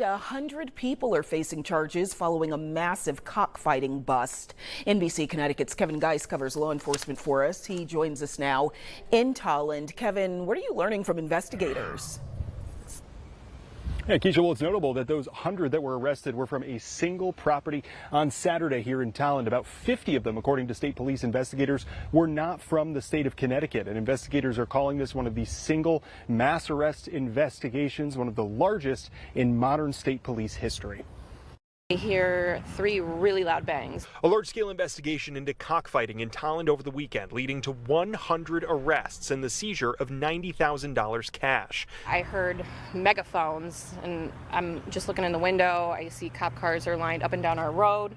100 people are facing charges following a massive cockfighting bust. NBC Connecticut's Kevin Gaiss covers law enforcement for us. He joins us now in Tolland. Kevin, what are you learning from investigators? Yeah, Keisha, well, it's notable that those 100 that were arrested were from a single property on Saturday here in Tolland. About 50 of them, according to state police investigators, were not from the state of Connecticut. And investigators are calling this one of the single mass arrest investigations, one of the largest in modern state police history. We hear 3 really loud bangs. A large-scale investigation into cockfighting in Tolland over the weekend, leading to 100 arrests and the seizure of $90,000 cash. I heard megaphones, and I'm just looking in the window. I see cop cars are lined up and down our road.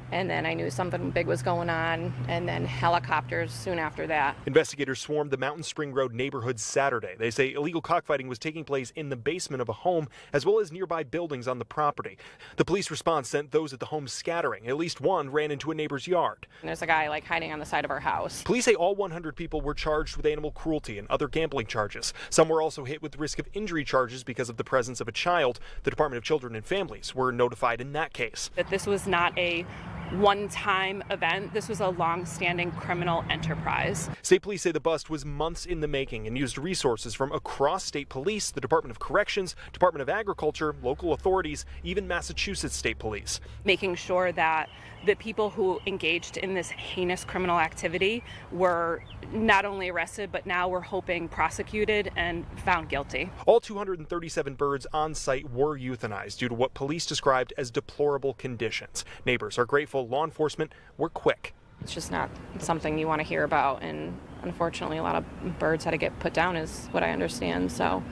And then I knew something big was going on, and then helicopters soon after that. Investigators swarmed the Mountain Spring Road neighborhood Saturday. They say illegal cockfighting was taking place in the basement of a home as well as nearby buildings on the property. The police response sent those at the home scattering. At least one ran into a neighbor's yard. And there's a guy hiding on the side of our house. Police say all 100 people were charged with animal cruelty and other gambling charges. Some were also hit with risk of injury charges because of the presence of a child. The Department of Children and Families were notified in that case. That this was not a one-time event. This was a long-standing criminal enterprise. State police say the bust was months in the making and used resources from across state police, the Department of Corrections, Department of Agriculture, local authorities, even Massachusetts State Police. Making sure that the people who engaged in this heinous criminal activity were not only arrested, but now we're hoping prosecuted and found guilty. All 237 birds on site were euthanized due to what police described as deplorable conditions. Neighbors are grateful law enforcement were quick. It's just not something you want to hear about, and unfortunately a lot of birds had to get put down is what I understand. So.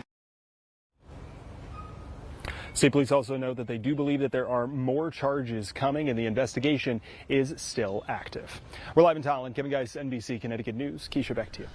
State police also note that they do believe that there are more charges coming and the investigation is still active. We're live in Tolland. Kevin Gaiss, NBC Connecticut News. Keisha, back to you.